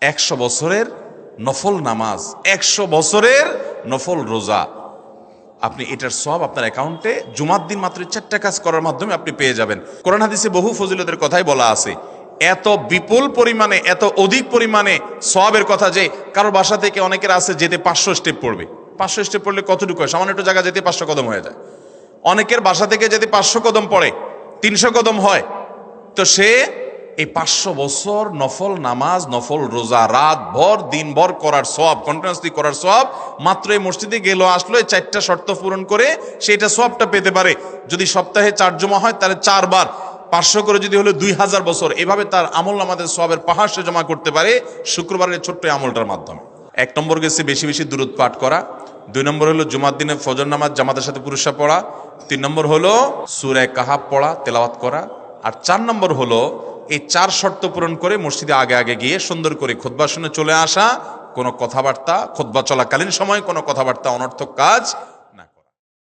100 বছরের নফল নামাজ, 100 বছরের নফল রোজা, আপনি এটার সব আপনার অ্যাকাউন্টে জুমার দিন মাত্র 4টা কাজ করার মাধ্যমে আপনি পেয়ে যাবেন। কোরআন হাদিসে বহু ফজিলতের কথাই বলা আছে, এত বিপুল পরিমাণে, এত অধিক পরিমাণে সওয়াবের কথা যে কারো বাসা থেকে অনেকের আছে যেতে 500 স্টেপ পড়বে। 500 স্টেপ পড়লে কতটুকু হয়? সামান্য একটু জায়গা যেতে 500 কদম হয়ে যায়। অনেকের বাসা থেকে যেতে 500 কদম পড়ে 300 কদম হয়। তো সে এই 500 বছর নফল নামাজ, নফল রোজা, রাত ভর দিন ভর করার সওয়াব, কন্টিনিউয়াসলি করার সওয়াব মাত্র এই মসজিদে গেল আসলো, এই 4টা শর্ত পূরণ করে সেটা সওয়াবটা পেতে পারে। যদি সপ্তাহে 4 জমা হয় তাহলে 4 বার 500 করে যদি হলো 2000 বছর, এভাবে তার আমল আমাদের সওয়াবের পাহাড় সে জমা করতে পারে শুক্রবারের ছোট্ট আমলটার মাধ্যমে। 1 নম্বর গেছে বেশি বেশি দুরূদ পাঠ করা, 2 নম্বর হলো জুমার দিনে ফজর নামাজ জামাতের সাথে পুরুষরা পড়া, 3 নম্বর হলো সূরা কাহাফ পড়া, তেলাওয়াত করা, আর 4 নম্বর হলো এই 4 শর্ত পূরণ করে মসজিদে আগে আগে গিয়ে সুন্দর করে খুতবা শুনে চলে আসা। কোনো কথাবার্তা, খুতবা চলাকালীন সময় কোনো কথাবার্তা, অনর্থক কাজ